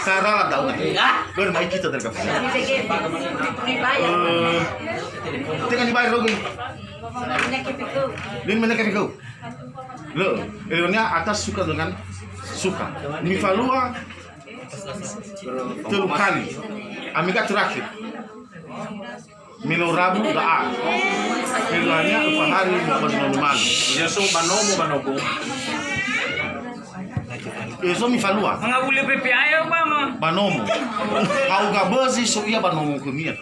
Cara lah tahu nanti. Bermain kita terkapal. Tengah dibayar lagi. Din mana kau? Lo, eloknya atas suka dengan suka. Mifalua terlalu kali. Amiga terakhir. Milo Rabu daa. Eloknya apa hari mau normal. Ya so banomo. Eso mifalua. Mga uli pepe ayaw ba mo? Banomo. Kau gabazi so iya banomo kumia.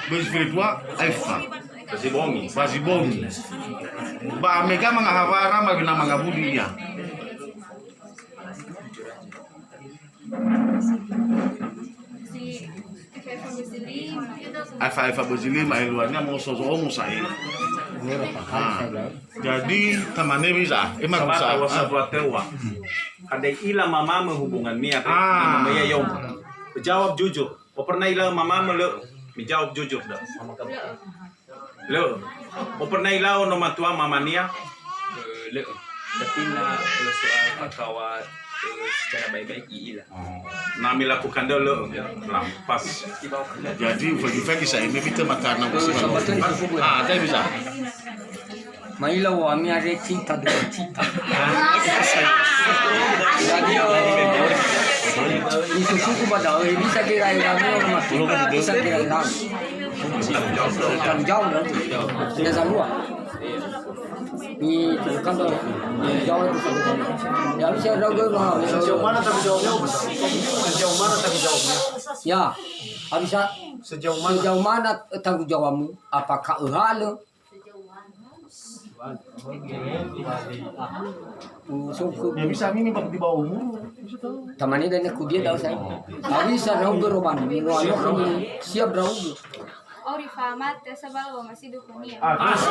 Bezi espiritual aifa. Bazibongi. Ba mega mga havara magina mga budia. Aifa bazilima eluarnya mau sozo sai. Jadi tamane bisa, emang bisa. Tewa. Ada ilang mama hubungan mia kan mama yom. Jawab jujur. O pernah ilang mama lo? Menjawab jujur dah. Lo. O pernah ilang no matua mama nia? Lo. Tapi na soal pakawat secara baik-baik iya. Nami lakukan dulu lampas. Jadi bagi saya ini kita makanan bersama. Saya bisa. Mailaw ami are cinta dengan cinta. Itu suku pada bisa kira kami orang bisa kira kan jauh dah. Tidak salah. Ni kan jauh itu saja. Ya bisa ragu lah. Sejauh mana tapi jawabnya? Sejauh mana tapi jawabnya? Ya, bisa Sejauh mana tanggung jawabmu? Apakah hal? Ya bisa ini di bawah umur. Tamani dan aku dia dah saya. Tapi saya ragu roban. Kami siap ragu. Ori famat sa bawa masih dukunia. Terus